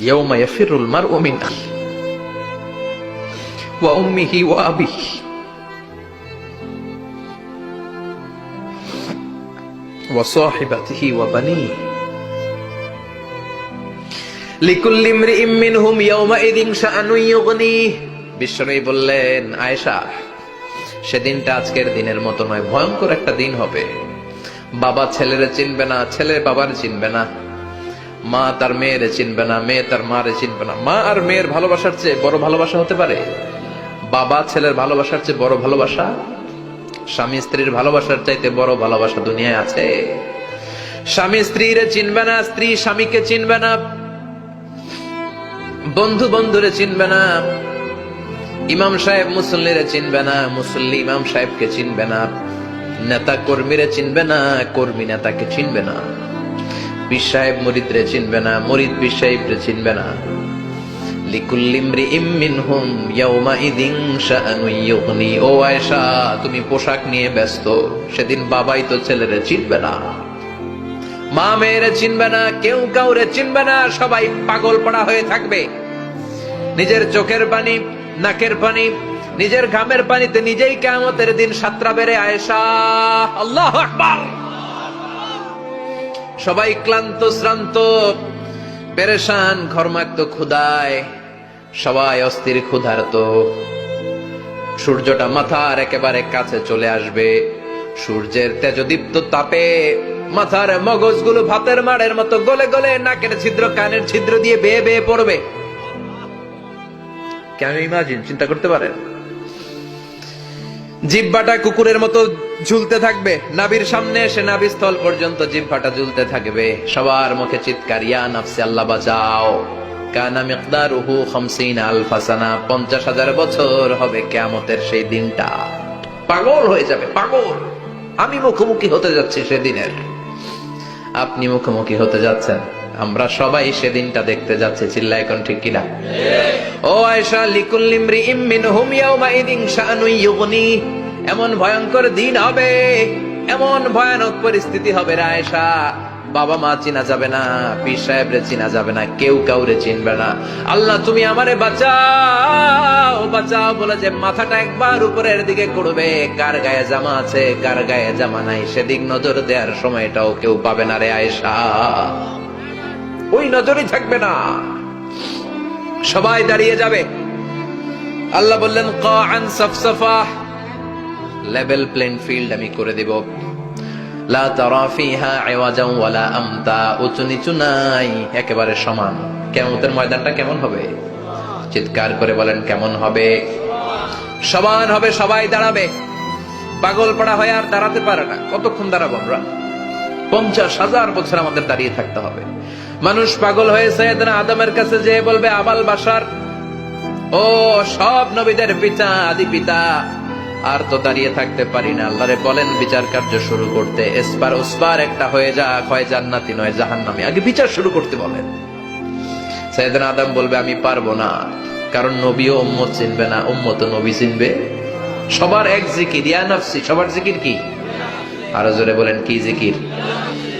ইয়াউমা ইয়াফিরুল মারউ মিন আখিহি ওয়া উম্মিহি ওয়া আবিহি ওয়া সাহিবাতিহি ওয়া বানিহি লিকুল্লি ইমরিইম মিনহুম ইয়াউমাইযিন শাআনুন ইউগনিহি। বিশ্বনবী বললেন, আয়েশা, সেদিনটা আজকের দিনের মতো নয়, ভয়ঙ্কর একটা দিন হবে। বাবা ছেলেরে চিনবে না, ছেলে বাবার চিনবে না, মা তার মেয়েরে চিনবে না, মেয়ে তার মারে চিনবে না। মা আর মেয়ের ভালোবাসার চেয়ে বড় ভালোবাসা হতে পারে? বাবা ছেলের ভালোবাসার চেয়ে বড় ভালোবাসা? স্বামী স্ত্রীর ভালোবাসার চাইতে বড় ভালোবাসা দুনিয়ায় আছে? স্বামী স্ত্রীরে চিনবে না, স্ত্রী স্বামীকে চিনবে না, বন্ধু বন্ধুরে চিনবে না, ইমাম সাহেব মুসল্লিরে চিনবে না, মুসল্লি ইমাম সাহেবকে চিনবে না, নেতা কর্মীরে চিনবে না, কর্মী নেতাকে চিনবে না, পীর সাহেব মুরিদরে চিনবে না, মুরিদ পীর সাহেবরে চিনবে না। লিকুল্লি ইমরিইম মিনহুম ইয়াউমাইযিন শাআনুন ইউগনি। ও আয়েশা, তুমি পোশাক নিয়ে ব্যস্ত, সেদিন বাবাই তো ছেলেরে চিনবে না, মা মেয়েরে চিনবে না, কেউ কাউরে চিনবে না, সবাই পাগল পড়া হয়ে থাকবে। নিজের চোখের পানি, নাকের পানি, নিজের ঘামের পানিতে নিজেই কিয়ামতের দিন সাতরা বেড়ে। আয়েশা, আল্লাহু আকবার। সবাই ক্লান্ত শ্রান্ত, পেরেশান, ঘর্মাক্ত ক্ষুধায়, সবাই অস্থির ক্ষুধার্ত। সূর্যটা মাথার একেবারে কাছে চলে আসবে, সূর্যের তেজদীপ্ত তাপে মাথার মগজগুলো ভাতের মাড়ের মতো গলে গলে নাকের ছিদ্র কানের ছিদ্র দিয়ে বেয়ে বেয়ে পড়বে। কেন ইমাজিন, চিন্তা করতে পারেন? জিহ্বাটা কুকুরের মতো ঝুলতে থাকবে, নাভির সামনে এসে নাভিস্থল পর্যন্ত জিহ্বাটা ঝুলতে থাকবে। সবার মুখে চিৎকার, ইয়া নাফসি, আল্লাহ বাঁচাও। কানা মিকদারুহু 50,000 সানা, 50,000 বছর হবে কিয়ামতের সেই দিনটা। পাগল হয়ে যাবে, পাগল। আমি মুখোমুখি হতে যাচ্ছি সেদিনের, আপনি মুখোমুখি হতে যাচ্ছেন, আমরা সবাই সেদিনটা দেখতে যাচ্ছি। চিল্লায় কোন ঠিক কিনা? ও আয়েশা, লিকুল্লি ইমরিইম মিনহুম ইয়াউমাইযিন শাআনুন ইউগনি। এমন ভয়ঙ্কর দিন হবে, এমন ভয়ানক পরিস্থিতি হবে রে আয়েশা, বাবা মা চিনা যাবে না, পীর সাহেবরে চিনা যাবে না, কেউ কাউরে চিনবে না। আল্লাহ তুমি আমারে বাঁচাও, বাঁচাও বলে যে মাথাটা একবার উপরের দিকে করবে, কার গায়ে জামা আছে কার গায়ে জামা নাই সেদিক নজর দেওয়ার সময়টাও কেউ পাবে না রে আয়েশা। ওই নজরই থাকবে না, সবাই দাঁড়িয়ে যাবে। আল্লাহ বললেন, কাআন সাফসাফা, লেভেল প্লেন ফিল্ড আমি করে দেব। লা তারা ফিহা ইওয়াজান ওয়ালা আমতা, উঁচু নিচু নাই, একেবারে সমান। কিয়ামতের ময়দানটা কেমন হবে? চিৎকার করে বলেন, কেমন হবে? সমান হবে, সবাই দাঁড়াবে। পাগল পড়া হয়ে আর দাঁড়াতে পারে না। কতক্ষণ দাঁড়াবো আমরা? 50,000 বছর আমাদের দাঁড়িয়ে থাকতে হবে। মানুষ পাগল হয়ে সাইয়েদনা আদমের কাছে যেয়ে বলবে, আবাল বাশার, ও সব নবীদের পিতা, আদি পিতা, আর তো দাঁড়িয়ে থাকতে পারি না, আল্লাহরে বলেন বিচার কার্য শুরু করতে। এসপার ওসপার একটা হয়ে যা, হয় জান্নাতি নয় জাহান্নামী, আগে বিচার শুরু করতে বলেন। সাইয়েদনা আদম বলবে, আমি পারবো না, কারণ নবীও উম্মত চিনবে না, উম্মত নবী চিনবে। সবার এক জিকির, ইয়া নাফসি, সবার জিকির কি? আরো জোরে বলেন, কি জিকির?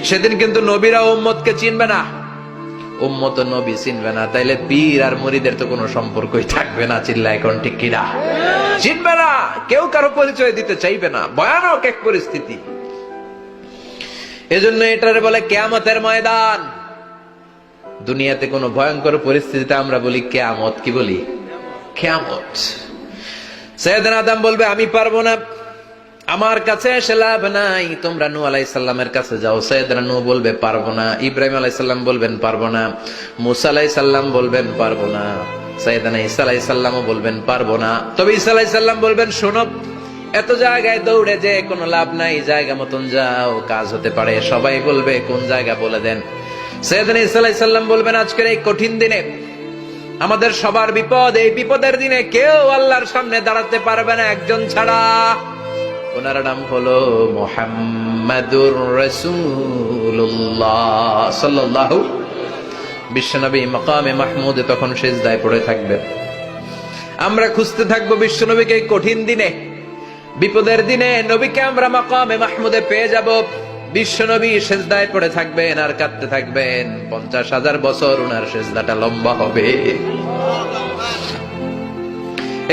সেদিন কিন্তু নবীরা উম্মতকে চিনবে না, উম্মত নবী চিনবে না, তাইলে পীর আর মুরিদের তো কোনো সম্পর্কই থাকবে না। চিল্লায় এখন ঠিক কিনা? চিনবে না, কেউ কারো পরিচয় দিতে চাইবে না। ভয়ানক এক পরিস্থিতি। এজন্য এটারে বলে কিয়ামতের ময়দান। দুনিয়াতে কোন ভয়ঙ্কর পরিস্থিতিতে আমরা বলি কিয়ামত, কি বলি? কিয়ামত। সাইয়েদনা আদম বলবে, আমি পারবো না, আমার কাছে এসে লাভ নাই, তোমরা নূহ আলাইহিস সালামের কাছে যাও। সাইয়েদনা নূহ বলবে, পারবো না। ইব্রাহিম আলাইহিস সালাম বলবেন, পারবো না। মূসা আলাইহিস সালাম বলবেন, পারবো না। সাইয়েদনা ঈসা আলাইহিস সালামও বলবেন, পারবো না। তবে ঈসা আলাইহিস সালাম বলবেন, শোনো, এত জায়গায় দৌড়ে যে কোনো লাভ নাই, জায়গা মতন যাও, কাজ হতে পারে। সবাই বলবে, কোন জায়গা বলে দেন। সাইয়েদনা ঈসা আলাইহিস সালাম বলবেন, আজকের এই কঠিন দিনে আমাদের সবার বিপদ, এই বিপদের দিনে কেউ আল্লাহর সামনে দাঁড়াতে পারবে না একজন ছাড়া। ওনার নাম হলো মুহাম্মাদুর রাসূলুল্লাহ সাল্লাল্লাহু। বিশ্বনবী মাকামে মাহমুদে তখন সিজদায় পড়ে থাকবেন। আমরা খুঁজতে থাকবো বিশ্বনবীকে এই কঠিন দিনে, বিপদের দিনে। নবীকে আমরা মাকামে মাহমুদে পেয়ে যাব। বিশ্বনবী সেজদায় পড়ে থাকবেন আর কাঁদতে থাকবেন, 50,000 বছর ওনার সেজদাটা লম্বা হবে।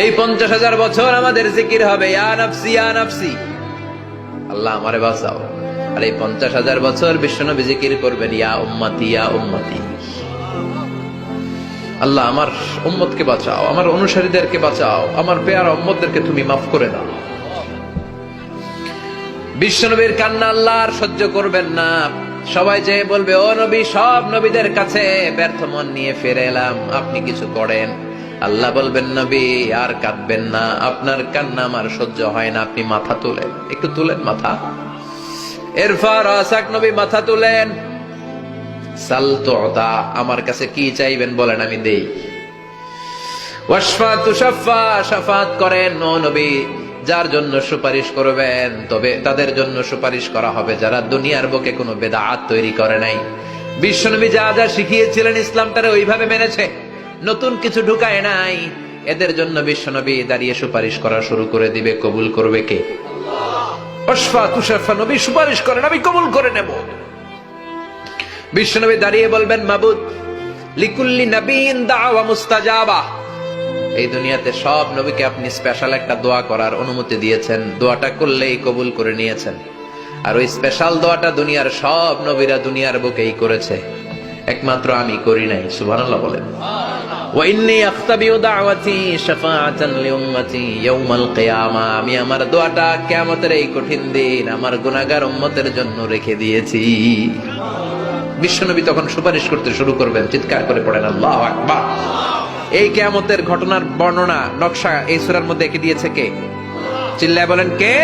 এই 50,000 বছর আমাদের জিকির হবে, ইয়া নাফসি ইয়া নাফসি, আল্লাহ আমারে বাঁচাও। আর এই 50,000 বছর বিশ্বনবী জিকির করবেন, ইয়া উম্মতি ইয়া উম্মতি, আল্লাহ আমার উম্মতকে বাঁচাও, আমার অনুসারীদেরকে বাঁচাও, আমার পেয়ারা উম্মতদেরকে তুমি মাফ করে দাও। বিশ্বনবীর কান্না আল্লাহ আর সহ্য করবেন না। সবাই যে বলবে, ও নবী, সব নবীদের কাছে ব্যর্থ মন নিয়ে ফিরে এলাম, আপনি কিছু করেন। আল্লাহ বলবেন, নবী আর কাঁদবেন না, আপনার কান্না আমার সহ্য হয় না, আপনি মাথা তুলেন, একটু তুলেন মাথা। এরপর আসাক নবী মাথা তুলেন, সাল তুতা, আমার কাছে কি চাইবেন বলেন আমি দেই। ওয়াশফা তুশাফা, শাফাত করেন ও নবী, যার জন্য সুপারিশ করবেন তবে তাদের জন্য সুপারিশ করা হবে যারা দুনিয়ার বুকে কোনো বেদাত তৈরি করে নাই। বিশ্বনবী যা যা শিখিয়েছিলেন ইসলামটারে ওইভাবে মেনেছে, নতুন কিছু ঢুকায় নাই। এদের জন্য বিশ্বনবী দাঁড়িয়ে সুপারিশ করা শুরু করে দিবে। কবুল করবে কে? ওয়াশফা তুশাফা, নবী সুপারিশ করেন, আমি কবুল করে নেব। বিশ্বনবী দাঁড়িয়ে বলবেন, মাবুদ, লিকুল্লি নবীন দাওয়া মুস্তাজাবা, এই দুনিয়াতে সব নবীকে আপনি স্পেশাল একটা দোয়া করার অনুমতি দিয়েছেন, দোয়াটা করলেই কবুল করে নিয়েছেন। আর ওই স্পেশাল দোয়াটা দুনিয়ার সব নবীরা দুনিয়ার বুকেই করেছে, একমাত্র আমি করি নাই। সুবহানাল্লাহ বলেন। ওয়া ইন্নী আখতাবিউ দাওয়াতি শাফাআতান লিউম্মতি ইয়াউমাল কিয়ামা, আমি আমার দোয়াটা কিয়ামতের এই কঠিন দিন আমার গুনাহগার উম্মতের জন্য রেখে দিয়েছি। বিশ্বনবী তখন সুপারিশ করতে শুরু করবেন, চিৎকার করে পড়েন আল্লাহু আকবার। এই কিয়ামতের ঘটনার বর্ণনা নকশা এই সূরার মধ্যে এঁকে দিয়েছে কে? চিল্লায় বলেন কে?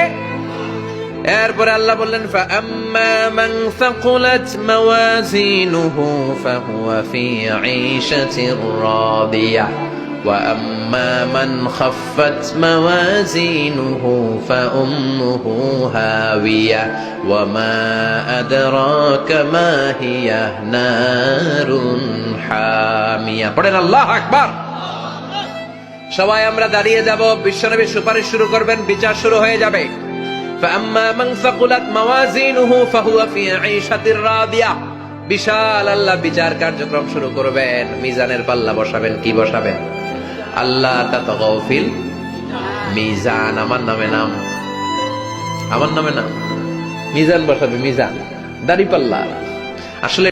এরপরে আল্লাহ বললেন, ফাআম্মা মান সাকুলাত মাওয়াজিনুহু ফাহুয়া ফি ঈশাতির রাদিয়াহ ওয়া আম্মা মান খাফফাত মাওয়াজিনুহু ফাউম্মুহু হাওিয়া ওয়া মা আদরাকা মা হিয়া নারুন হামিয়া। পড়েন আল্লাহু আকবার। সবাই আমরা দাঁড়িয়ে যাব, বিশ্বনবী সুপারিশ শুরু করবেন, বিচার শুরু হয়ে যাবে। فأما من ثقلت موازينه فهو في عيشة راضية, বিশাল আল্লাহ বিচার কার্যক্রম শুরু করবেন। মিজানের পাল্লা বসাবেন, কি বসাবেন? আল্লাহ তাতাগাউ ফিল মিজান, আমার নামে নাম, আমার নামে নাম, মিজান বসাবে, মিজান দাড়ি পাল্লা। আসলে